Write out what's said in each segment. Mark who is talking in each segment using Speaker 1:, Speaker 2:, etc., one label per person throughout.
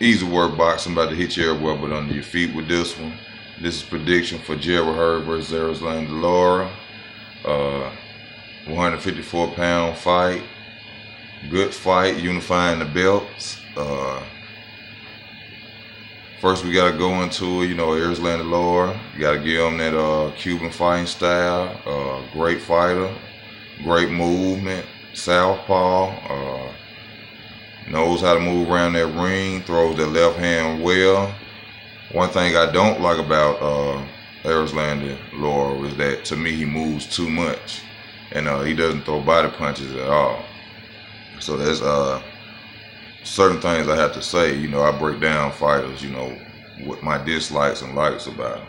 Speaker 1: Easy work boxing, about to hit you everywhere but under your feet with this one. This is prediction for Hurd versus Lara. 154-pound fight. Good fight, unifying the belts. First we gotta go into, Lara. You gotta give him that Cuban fighting style. Great fighter, great movement, southpaw. Knows how to move around that ring, throws that left hand well. One thing I don't like about Lara is that, to me, he moves too much. And he doesn't throw body punches at all. So there's certain things I have to say. I break down fighters, what my dislikes and likes about him.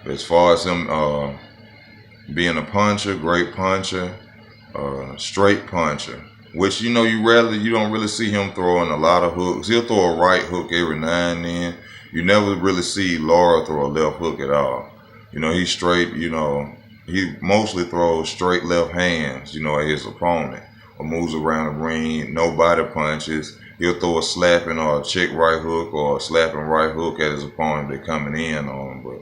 Speaker 1: But as far as him being a puncher, great puncher, straight puncher, which you don't really see him throwing a lot of hooks. He'll throw a right hook every now and then. You never really see Lara throw a left hook at all. He's straight, he mostly throws straight left hands, at his opponent, or moves around the ring, no body punches. He'll throw a slapping or a check right hook or a slapping right hook at his opponent they're coming in on, but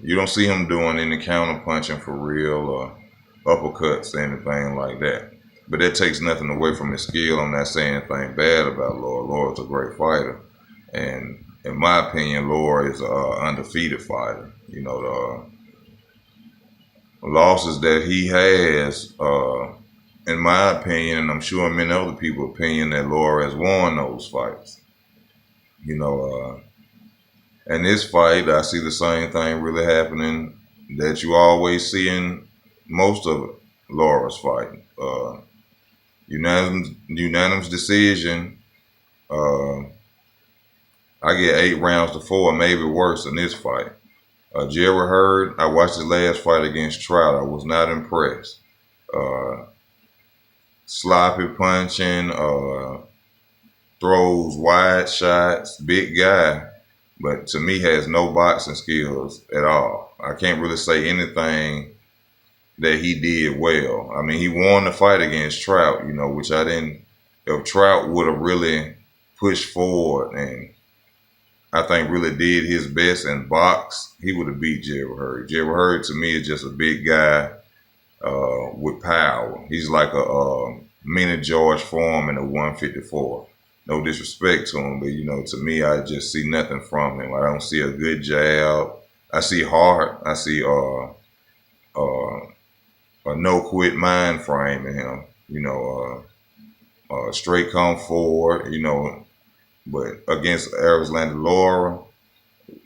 Speaker 1: you don't see him doing any counter punching for real or uppercuts or anything like that. But that takes nothing away from his skill. I'm not saying anything bad about Lara. Lara's a great fighter. And in my opinion, Lara is an undefeated fighter. The losses that he has, in my opinion, and I'm sure in many other people's opinion, that Lara has won those fights. And this fight, I see the same thing really happening that you always see in most of Lara's fighting. Unanimous decision. I get 8 rounds to 4, maybe worse in this fight. Hurd, I watched his last fight against Trout. I was not impressed. Sloppy punching, throws wide shots, big guy, but to me has no boxing skills at all. I can't really say anything that he did well. I mean, he won the fight against Trout, which I didn't. If Trout would have really pushed forward and I think really did his best in box, he would have beat Hurd. Hurd to me is just a big guy with power. He's like a mini George Foreman at 154. No disrespect to him, but to me, I just see nothing from him. I don't see a good jab. I see heart. I see a no quit mind frame in him. Straight come forward. But against Lara,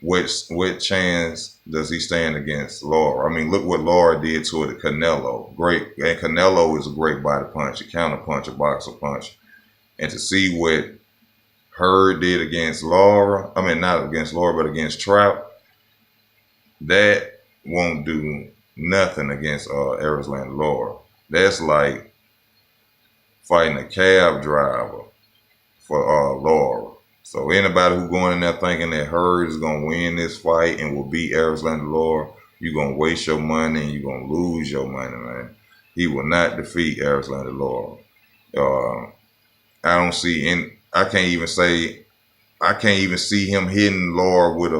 Speaker 1: what chance does he stand against Lara? I mean, look what Lara did to it at Canelo. Great, and Canelo is a great body puncher, counter puncher, boxer puncher. And to see what Hurd did against Lara, I mean, not against Lara, but against Trout, that won't do nothing against Lara. That's like fighting a cab driver for Lara. So anybody who's going in there thinking that Hurd is going to win this fight and will beat Lara, you're going to waste your money and you're going to lose your money, man. He will not defeat Lara. I don't see I can't even see him hitting Lara with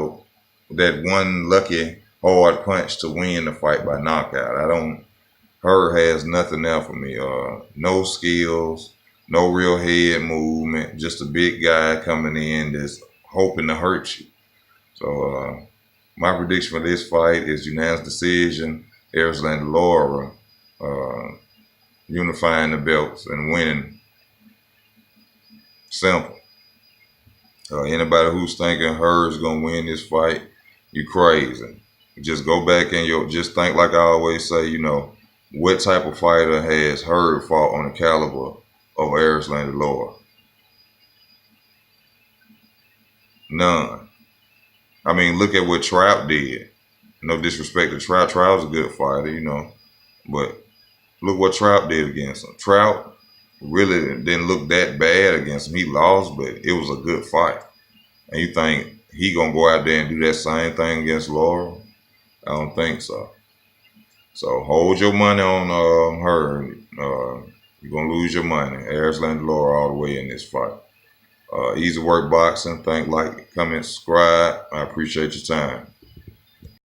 Speaker 1: that one lucky hard punch to win the fight by knockout. Hurd has nothing there for me. No skills, no real head movement, just a big guy coming in that's hoping to hurt you. So my prediction for this fight is unanimous decision, Lara unifying the belts and winning. Simple. Anybody who's thinking Hurd's gonna win this fight, you crazy. Just go back and just think like I always say, what type of fighter has Hurd fought on the caliber of Lara? None. I mean, look at what Trout did. No disrespect to Trout. Trout's a good fighter, but look what Trout did against him. Trout really didn't look that bad against him. He lost, but it was a good fight. And you think he gonna go out there and do that same thing against Lara? I don't think so. So hold your money on Hurd. You're gonna lose your money. Lara all the way in this fight. Easy Work Boxing. Think, like, comment, subscribe. I appreciate your time.